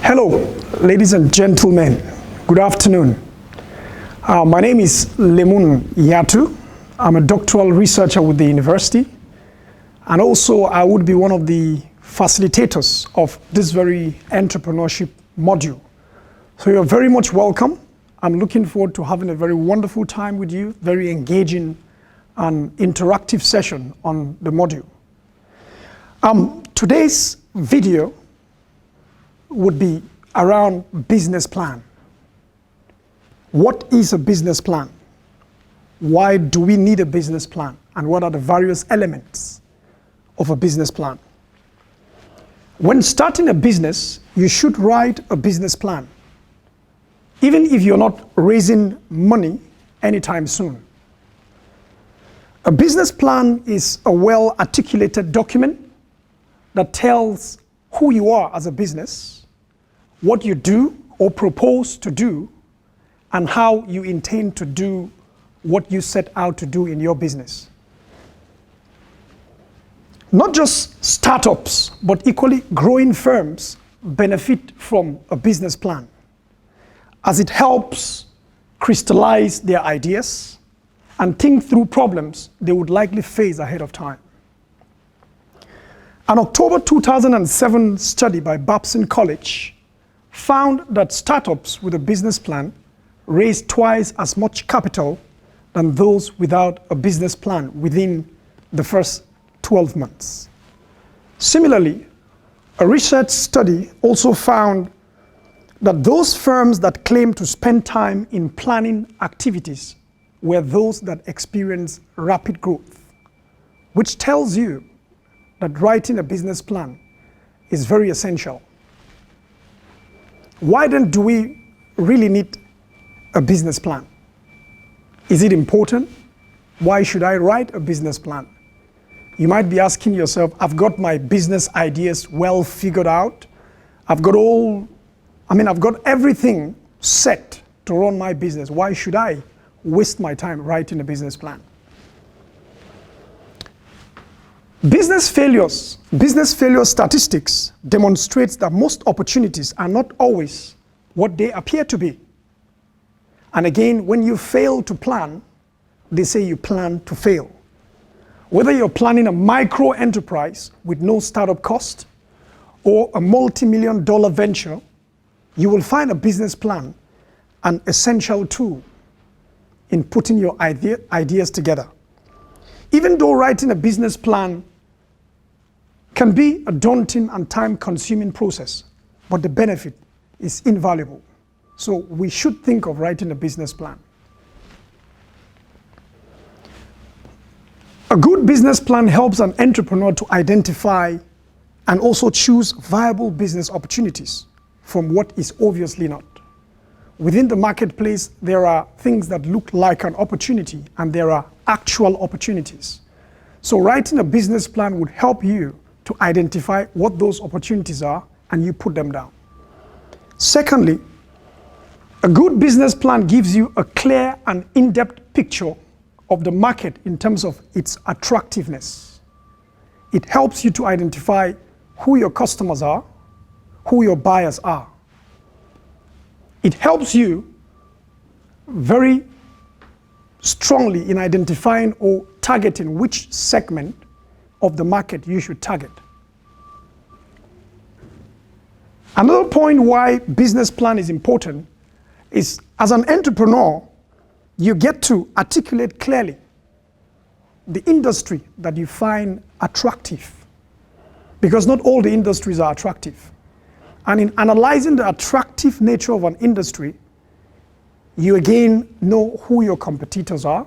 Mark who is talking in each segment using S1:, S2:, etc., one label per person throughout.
S1: Hello, ladies and gentlemen. Good afternoon. My name is Lemun Yatu. I'm a doctoral researcher with the university, and also I would be one of the facilitators of this very entrepreneurship module. So you're very much welcome. I'm looking forward to having a very wonderful time with you, very engaging and interactive session on the module. Today's video would be around business plan. What is a business plan? Why do we need a business plan? And what are the various elements of a business plan? When starting a business, you should write a business plan, even if you're not raising money anytime soon. A business plan is a well-articulated document that tells who you are as a business, what you do or propose to do, and how you intend to do what you set out to do in your business. Not just startups, but equally growing firms benefit from a business plan, as it helps crystallize their ideas and think through problems they would likely face ahead of time. An October 2007 study by Babson College found that startups with a business plan raised twice as much capital than those without a business plan within the first 12 months. Similarly, a research study also found that those firms that claimed to spend time in planning activities were those that experienced rapid growth, which tells you that writing a business plan is very essential. Why then do we really need a business plan? Is it important? Why should I write a business plan? You might be asking yourself, I've got my business ideas well figured out. I've got everything set to run my business. Why should I waste my time writing a business plan? Business failure statistics demonstrates that most opportunities are not always what they appear to be. And again, when you fail to plan, they say you plan to fail. Whether you're planning a micro enterprise with no startup cost or a multi-million-dollar venture, you will find a business plan an essential tool in putting your ideas together. Even though writing a business plan can be a daunting and time-consuming process, but the benefit is invaluable. So we should think of writing a business plan. A good business plan helps an entrepreneur to identify and also choose viable business opportunities from what is obviously not. Within the marketplace, there are things that look like an opportunity, and there are actual opportunities. So writing a business plan would help you to identify what those opportunities are, and you put them down. Secondly, a good business plan gives you a clear and in-depth picture of the market in terms of its attractiveness. It helps you to identify who your customers are, who your buyers are. It helps you very strongly in identifying or targeting which segment of the market you should target. Another point why business plan is important is, as an entrepreneur, you get to articulate clearly the industry that you find attractive, because not all the industries are attractive. And in analyzing the attractive nature of an industry, you again know who your competitors are,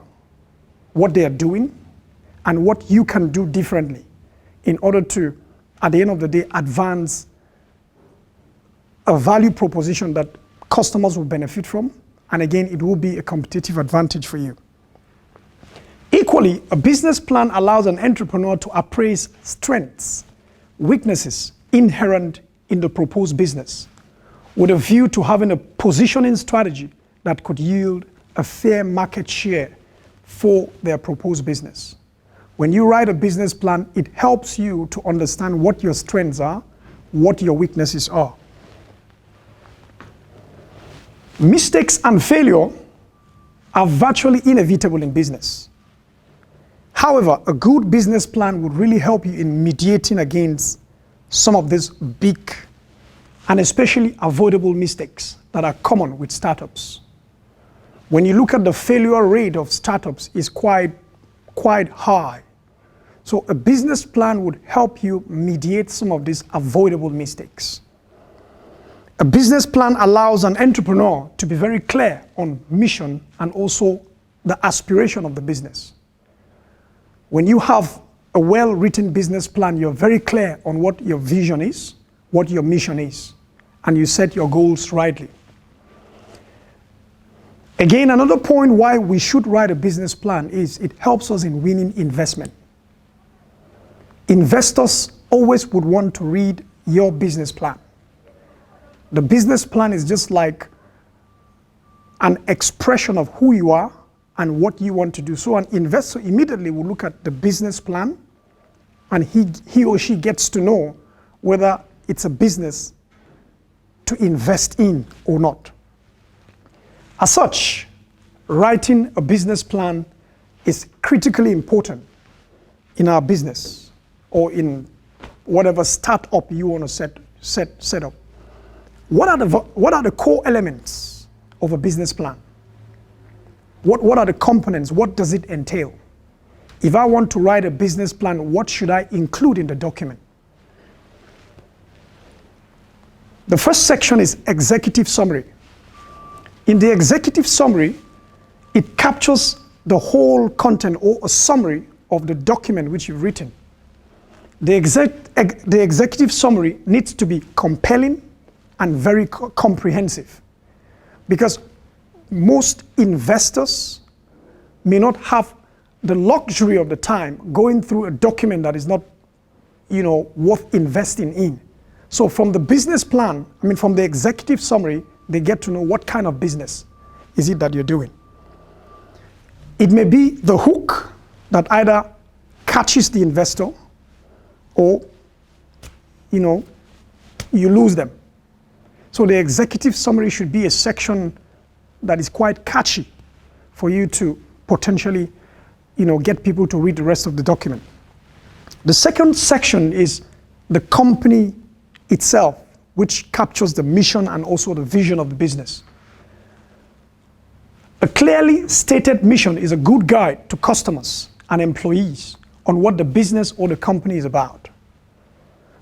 S1: what they are doing, and what you can do differently in order to, at the end of the day, advance a value proposition that customers will benefit from, and again, it will be a competitive advantage for you. Equally, a business plan allows an entrepreneur to appraise strengths, weaknesses inherent in the proposed business, with a view to having a positioning strategy that could yield a fair market share for their proposed business. When you write a business plan, it helps you to understand what your strengths are, what your weaknesses are. Mistakes and failure are virtually inevitable in business. However, a good business plan would really help you in mediating against some of these big and especially avoidable mistakes that are common with startups. When you look at the failure rate of startups is quite high. So a business plan would help you mediate some of these avoidable mistakes. A business plan allows an entrepreneur to be very clear on mission and also the aspiration of the business. When you have a well-written business plan, you're very clear on what your vision is, what your mission is, and you set your goals rightly. Again, another point why we should write a business plan is it helps us in winning investment. Investors always would want to read your business plan. The business plan is just like an expression of who you are and what you want to do. So an investor immediately will look at the business plan and he or she gets to know whether it's a business to invest in or not. As such, writing a business plan is critically important in our business or in whatever startup you want to set up. What are the core elements of a business plan? What are the components? What does it entail? If I want to write a business plan, what should I include in the document? The first section is executive summary. In the executive summary, it captures the whole content or a summary of the document which you've written. The executive summary needs to be compelling and very comprehensive, because most investors may not have the luxury of the time going through a document that is not, worth investing in. So from the business plan, from the executive summary, they get to know what kind of business is it that you're doing. It may be the hook that either catches the investor or, you lose them. So the executive summary should be a section that is quite catchy for you to potentially, get people to read the rest of the document. The second section is the company itself, which captures the mission and also the vision of the business. A clearly stated mission is a good guide to customers and employees on what the business or the company is about.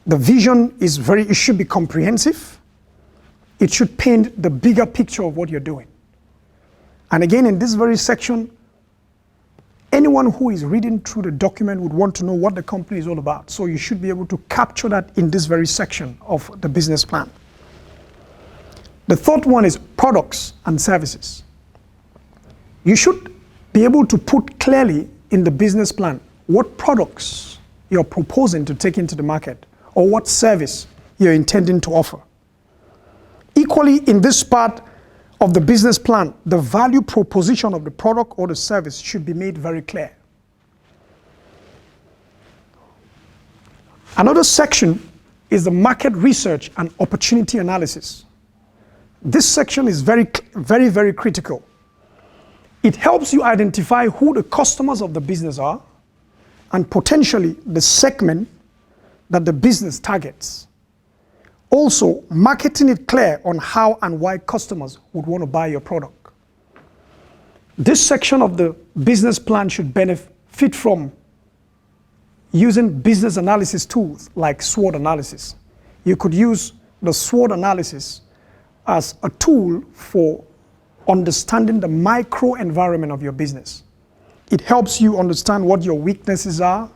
S1: The vision it should be comprehensive. It should paint the bigger picture of what you're doing. And again, in this very section, anyone who is reading through the document would want to know what the company is all about. So you should be able to capture that in this very section of the business plan. The third one is products and services. You should be able to put clearly in the business plan what products you're proposing to take into the market or what service you're intending to offer. Equally, in this part of the business plan, the value proposition of the product or the service should be made very clear. Another section is the market research and opportunity analysis. This section is very, very critical. It helps you identify who the customers of the business are and potentially the segment that the business targets. Also, marketing it clear on how and why customers would want to buy your product. This section of the business plan should benefit from using business analysis tools like SWOT analysis. You could use the SWOT analysis as a tool for understanding the micro environment of your business. It helps you understand what your weaknesses are,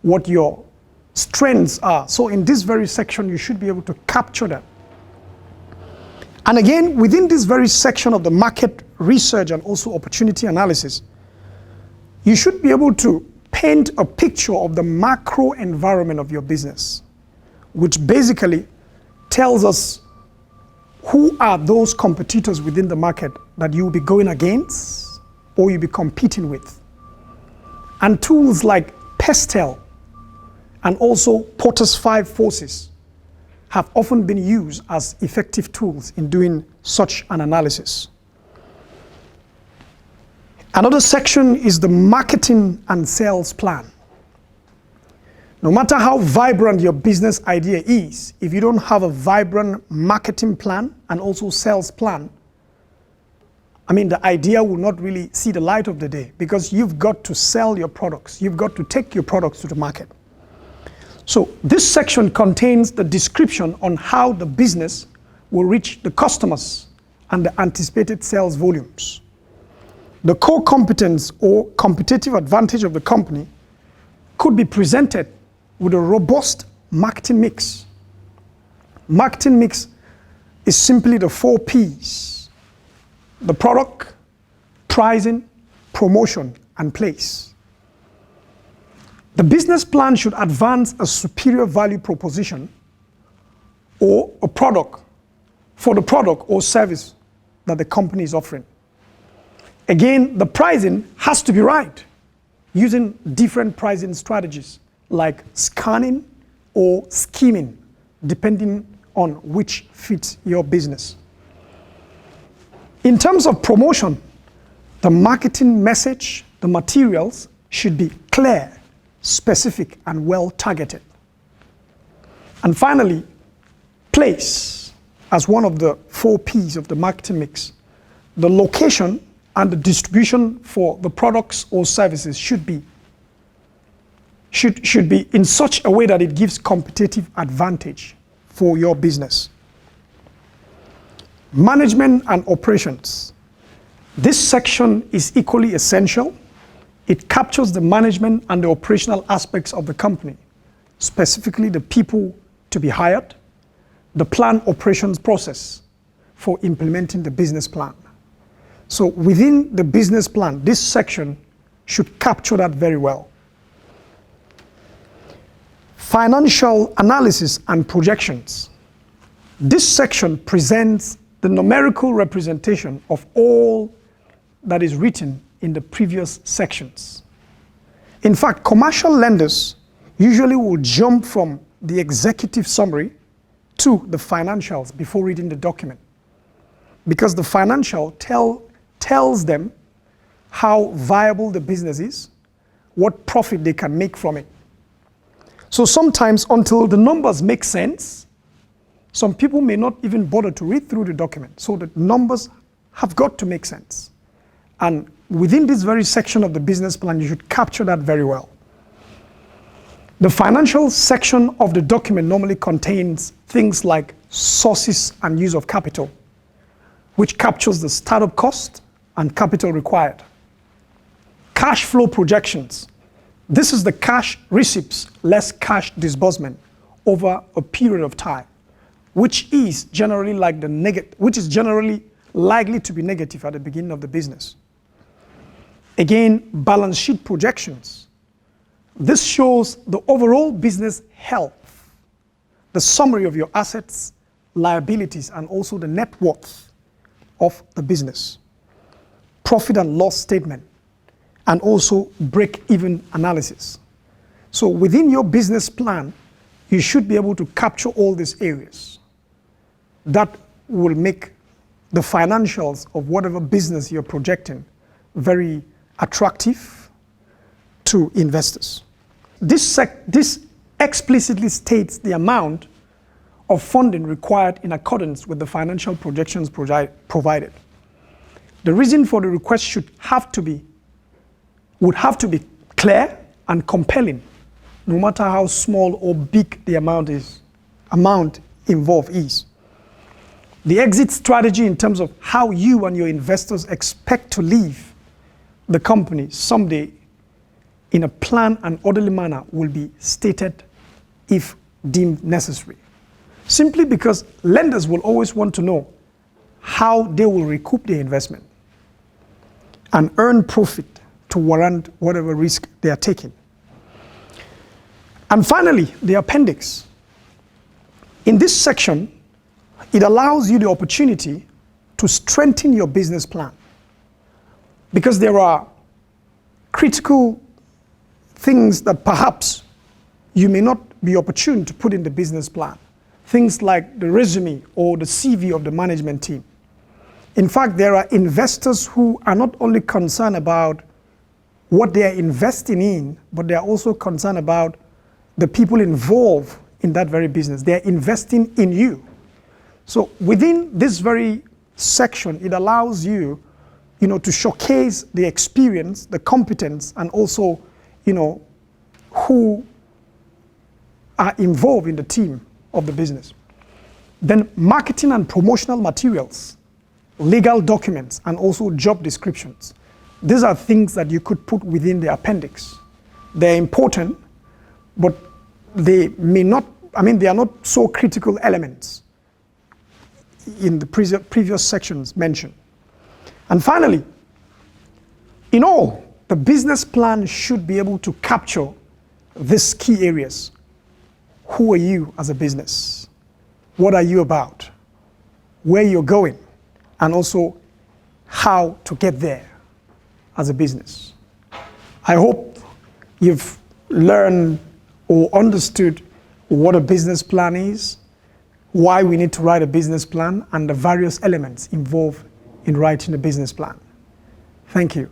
S1: what your strengths are. So in this very section, you should be able to capture that. And again, within this very section of the market research and also opportunity analysis, you should be able to paint a picture of the macro environment of your business, which basically tells us who are those competitors within the market that you'll be going against or you'll be competing with. And tools like Pestel and also Porter's 5 forces have often been used as effective tools in doing such an analysis. Another section is the marketing and sales plan. No matter how vibrant your business idea is, if you don't have a vibrant marketing plan and also sales plan, the idea will not really see the light of the day, because you've got to sell your products. You've got to take your products to the market. So this section contains the description on how the business will reach the customers and the anticipated sales volumes. The core competence or competitive advantage of the company could be presented with a robust marketing mix. Marketing mix is simply the 4 P's: the product, pricing, promotion, and place. The business plan should advance a superior value proposition or a product for the product or service that the company is offering. Again, the pricing has to be right, using different pricing strategies like scanning or scheming, depending on which fits your business. In terms of promotion, the marketing message, the materials should be clear, specific, and well targeted. And finally, place as one of the 4 P's of the marketing mix. The location and the distribution for the products or services should be in such a way that it gives competitive advantage for your business. Management and operations. This section is equally essential. It captures the management and the operational aspects of the company, specifically the people to be hired, the planned operations process for implementing the business plan. So within the business plan, this section should capture that very well. Financial analysis and projections. This section presents the numerical representation of all that is written in the previous sections. In fact, commercial lenders usually will jump from the executive summary to the financials before reading the document, because the financial tells them how viable the business is, what profit they can make from it. So sometimes, until the numbers make sense, some people may not even bother to read through the document. So the numbers have got to make sense. And within this very section of the business plan, you should capture that very well. The financial section of the document normally contains things like sources and use of capital, which captures the startup cost and capital required. Cash flow projections. This is the cash receipts less cash disbursement over a period of time, which is generally generally likely to be negative at the beginning of the business. Again, balance sheet projections. This shows the overall business health, the summary of your assets, liabilities, and also the net worth of the business. Profit and loss statement, and also break-even analysis. So within your business plan, you should be able to capture all these areas. That will make the financials of whatever business you're projecting very attractive to investors. This explicitly states the amount of funding required in accordance with the financial projections provided. The reason for the request would have to be clear and compelling, no matter how small or big the amount involved is. The exit strategy in terms of how you and your investors expect to leave the company someday in a planned and orderly manner will be stated if deemed necessary. Simply because lenders will always want to know how they will recoup their investment and earn profit to warrant whatever risk they are taking. And finally, the appendix. In this section, it allows you the opportunity to strengthen your business plan, because there are critical things that perhaps you may not be opportune to put in the business plan. things like the resume or the CV of the management team. In fact, there are investors who are not only concerned about what they are investing in, but they are also concerned about the people involved in that very business. They are investing in you. So within this very section, it allows you, to showcase the experience, the competence, and also, who are involved in the team of the business. Then marketing and promotional materials, legal documents, and also job descriptions. These are things that you could put within the appendix. They're important, but they may not, they are not so critical elements in the previous sections mentioned. And finally, in all, the business plan should be able to capture these key areas. Who are you as a business? What are you about? Where you're going? And also how to get there as a business. I hope you've learned or understood what a business plan is, why we need to write a business plan, and the various elements involved in writing a business plan. Thank you.